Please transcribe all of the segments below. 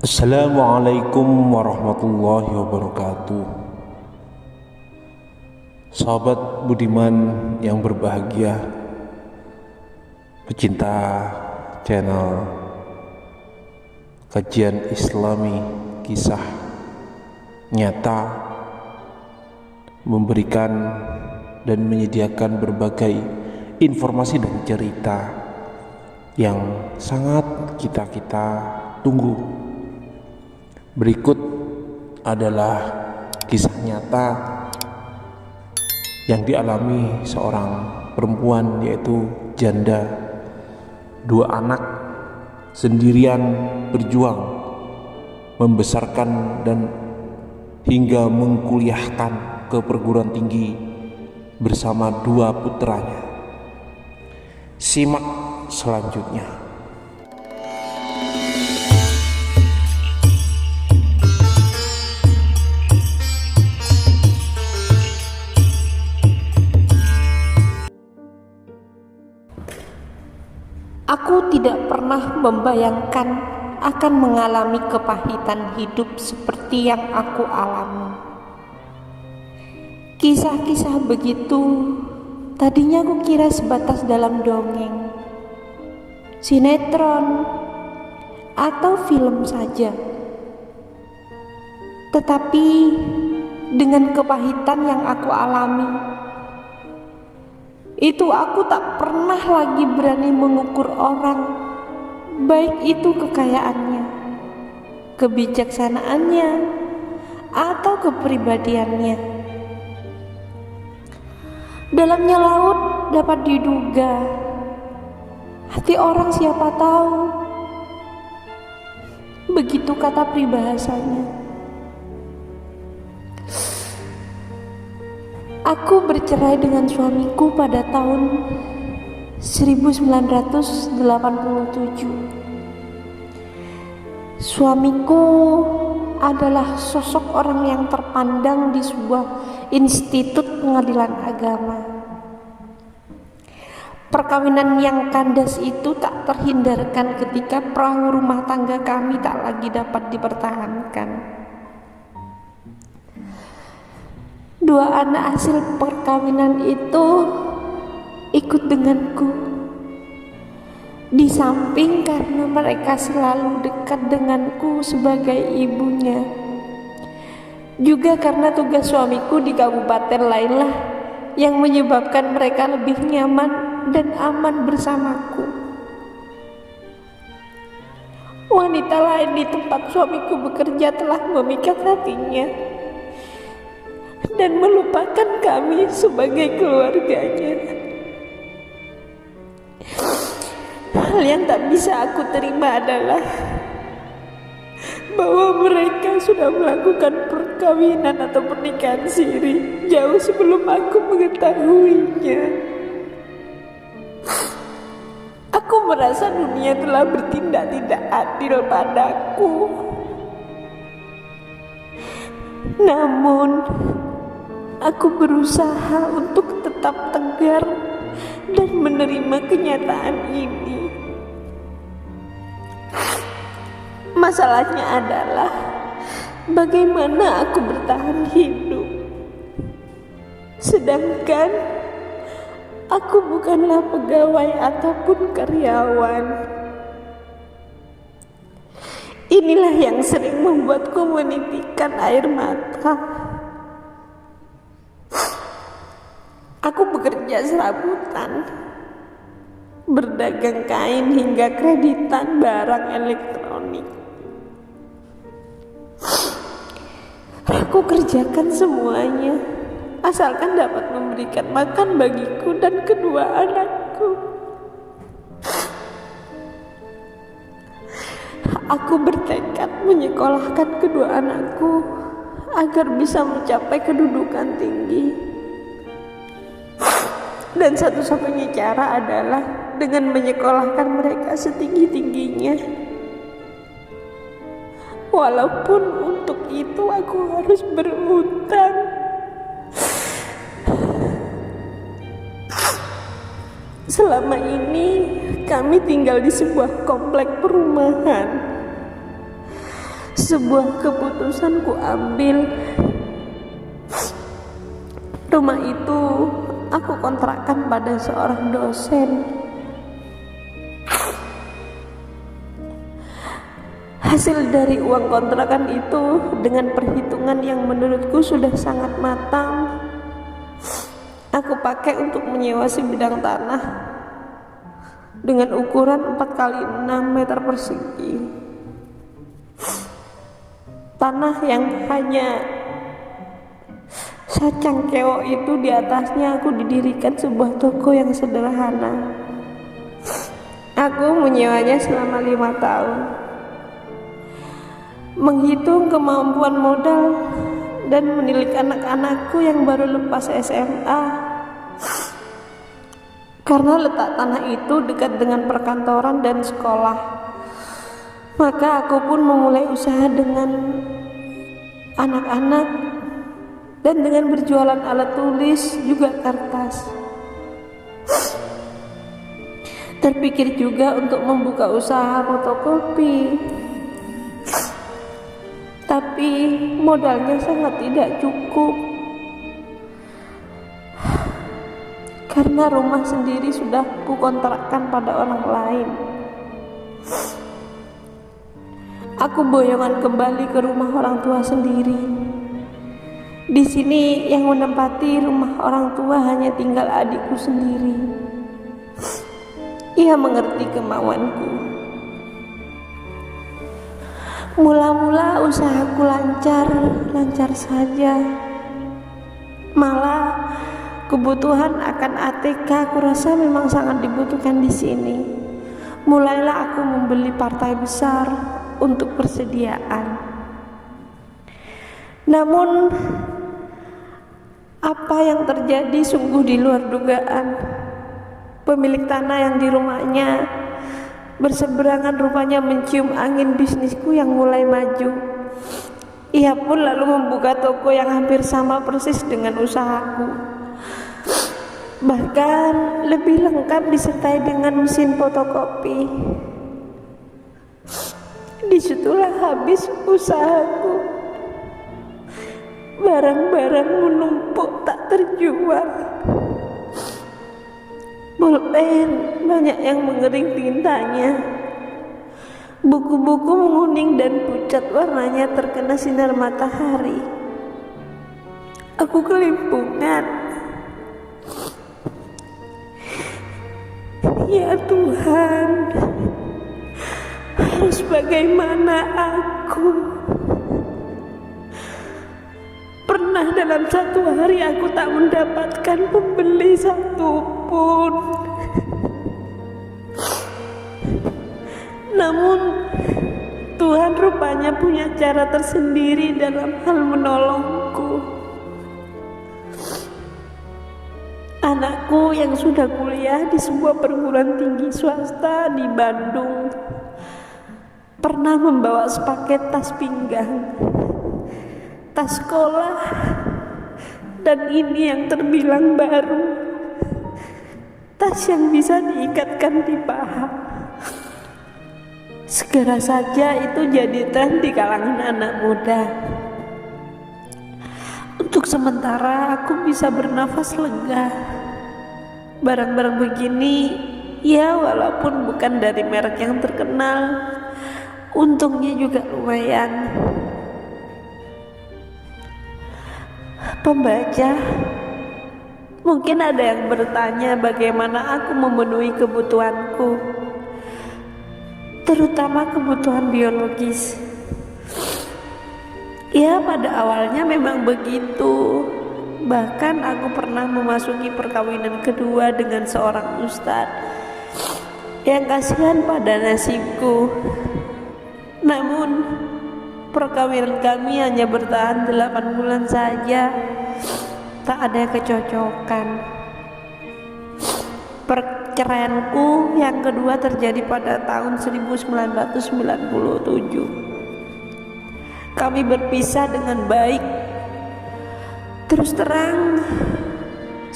Assalamualaikum warahmatullahi wabarakatuh. Sahabat budiman yang berbahagia, pecinta channel kajian Islami kisah nyata, memberikan dan menyediakan berbagai informasi dan cerita yang sangat kita tunggu. Berikut adalah kisah nyata yang dialami seorang perempuan, yaitu janda, 2 anak, sendirian berjuang membesarkan dan hingga mengkuliahkan ke perguruan tinggi bersama 2 putranya. Simak selanjutnya. Aku tidak pernah membayangkan akan mengalami kepahitan hidup seperti yang aku alami. Kisah-kisah begitu tadinya aku kira sebatas dalam dongeng, sinetron, atau film saja. Tetapi dengan kepahitan yang aku alami, itu aku tak pernah lagi berani mengukur orang, baik itu kekayaannya, kebijaksanaannya, atau kepribadiannya. Dalamnya laut dapat diduga, hati orang siapa tahu. Begitu kata peribahasanya. Aku bercerai dengan suamiku pada tahun 1987. Suamiku adalah sosok orang yang terpandang di sebuah institut pengadilan agama. Perkawinan yang kandas itu tak terhindarkan ketika perahu rumah tangga kami tak lagi dapat dipertahankan. 2 anak hasil perkawinan itu ikut denganku. Di samping karena mereka selalu dekat denganku sebagai ibunya, juga karena tugas suamiku di kabupaten lainlah yang menyebabkan mereka lebih nyaman dan aman bersamaku. Wanita lain di tempat suamiku bekerja telah memikat hatinya dan melupakan kami sebagai keluarganya. Hal yang tak bisa aku terima adalah bahwa mereka sudah melakukan perkawinan atau pernikahan siri jauh sebelum aku mengetahuinya. Aku merasa dunia telah bertindak tidak adil padaku. Namun aku berusaha untuk tetap tegar dan menerima kenyataan ini. Masalahnya adalah bagaimana aku bertahan hidup, sedangkan aku bukanlah pegawai ataupun karyawan. Inilah yang sering membuatku menitikkan air mata. Aku bekerja serabutan, berdagang kain hingga kreditan barang elektronik. Aku kerjakan semuanya, asalkan dapat memberikan makan bagiku dan kedua anakku. Aku bertekad menyekolahkan kedua anakku agar bisa mencapai kedudukan tinggi. Dan satu-satunya cara adalah dengan menyekolahkan mereka setinggi-tingginya. Walaupun untuk itu aku harus berutang. Selama ini kami tinggal di sebuah komplek perumahan. Sebuah keputusan ku ambil. Rumah itu aku kontrakkan pada seorang dosen. Hasil dari uang kontrakan itu dengan perhitungan yang menurutku sudah sangat matang, aku pakai untuk menyewa sebidang tanah dengan ukuran 4 x 6 meter persegi. Tanah yang hanya sacangkeo itu, di atasnya aku didirikan sebuah toko yang sederhana. Aku menyewanya selama 5 tahun. Menghitung kemampuan modal dan menilik anak-anakku yang baru lepas SMA. Karena letak tanah itu dekat dengan perkantoran dan sekolah, maka aku pun memulai usaha dengan anak-anak dan dengan berjualan alat tulis juga kertas. Terpikir juga untuk membuka usaha fotokopi, tapi modalnya sangat tidak cukup karena rumah sendiri sudah kukontrakkan pada orang lain. Aku boyongan kembali ke rumah orang tua sendiri. Di sini yang menempati rumah orang tua hanya tinggal adikku sendiri. Ia mengerti kemauanku. Mula-mula usahaku lancar saja. Malah kebutuhan akan ATK aku rasa memang sangat dibutuhkan di sini. Mulailah aku membeli partai besar untuk persediaan. Namun apa yang terjadi sungguh di luar dugaan. Pemilik tanah yang di rumahnya berseberangan rupanya mencium angin bisnisku yang mulai maju. Ia pun lalu membuka toko yang hampir sama persis dengan usahaku, bahkan lebih lengkap disertai dengan mesin fotokopi. Disitulah habis usahaku. Barang-barang menumpuk tak terjual. Pulpen banyak yang mengering tintanya. Buku-buku menguning dan pucat warnanya terkena sinar matahari. Aku kelimpungan. Ya Tuhan, harus bagaimana aku? Pernah dalam satu hari aku tak mendapatkan pembeli satupun. Namun Tuhan rupanya punya cara tersendiri dalam hal menolongku. Anakku yang sudah kuliah di sebuah perguruan tinggi swasta di Bandung pernah membawa sepaket tas pinggang, tas sekolah, dan ini yang terbilang baru, tas yang bisa diikatkan di paha. Segera saja itu jadi tren di kalangan anak muda. Untuk sementara aku bisa bernafas lega. Barang-barang begini, ya walaupun bukan dari merek yang terkenal, untungnya juga lumayan. Pembaca, mungkin ada yang bertanya bagaimana aku memenuhi kebutuhanku, terutama kebutuhan biologis. Ya, pada awalnya memang begitu. Bahkan aku pernah memasuki perkawinan kedua dengan seorang ustadz yang kasihan pada nasibku. Namun perkawinan kami hanya bertahan 8 bulan saja. Tak ada kecocokan. Perceraianku yang kedua terjadi pada tahun 1997. Kami berpisah dengan baik. Terus terang,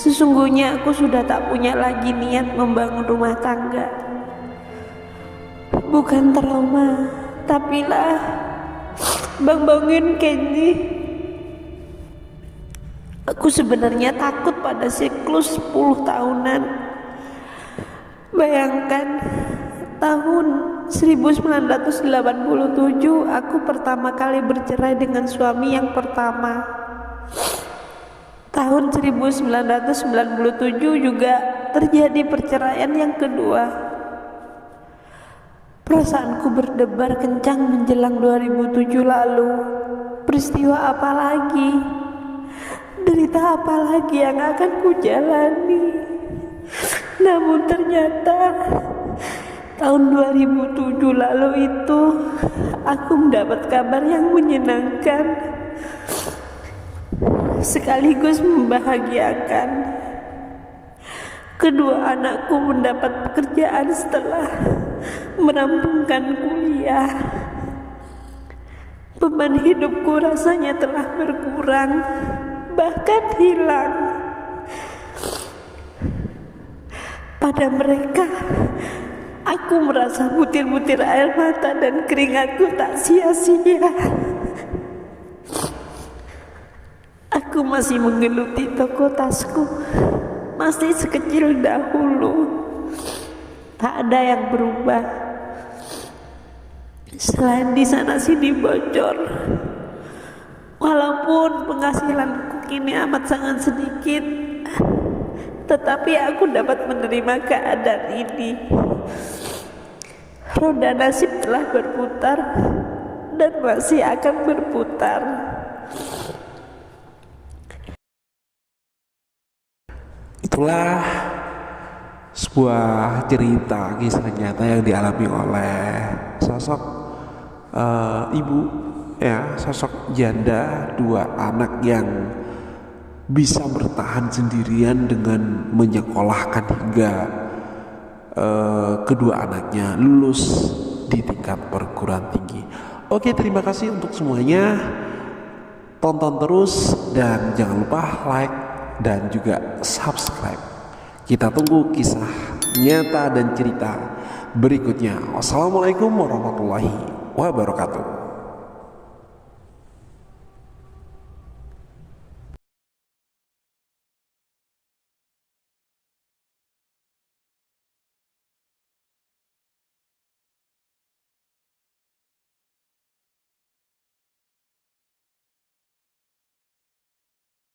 sesungguhnya aku sudah tak punya lagi niat membangun rumah tangga. Bukan trauma, tapilah Bang Bangin Kenji, aku sebenarnya takut pada siklus 10 tahunan. Bayangkan tahun 1987 aku pertama kali bercerai dengan suami yang pertama. Tahun 1997 juga terjadi perceraian yang kedua. Perasaanku berdebar kencang menjelang 2007 lalu. Peristiwa apa lagi? Derita apa lagi yang akan kujalani? Namun ternyata tahun 2007 lalu itu aku mendapat kabar yang menyenangkan sekaligus membahagiakan. Kedua anakku mendapat pekerjaan setelah merampungkan kuliah. Beban hidupku rasanya telah berkurang, bahkan hilang. Pada mereka, aku merasa butir-butir air mata dan keringatku tak sia-sia. Aku masih menggeluti toko tasku, masih sekecil dahulu. Tak ada yang berubah, selain di sana sini bocor. Walaupun penghasilanku kini amat sangat sedikit, tetapi aku dapat menerima keadaan ini. Roda nasib telah berputar dan masih akan berputar. Itulah sebuah cerita kisah nyata yang dialami oleh sosok ibu, ya, sosok janda dua anak yang bisa bertahan sendirian dengan menyekolahkan hingga kedua anaknya lulus di tingkat perguruan tinggi. Oke, terima kasih untuk semuanya. Tonton terus dan jangan lupa like dan juga subscribe. Kita tunggu kisah nyata dan cerita berikutnya. Wassalamualaikum warahmatullahi wabarakatuh.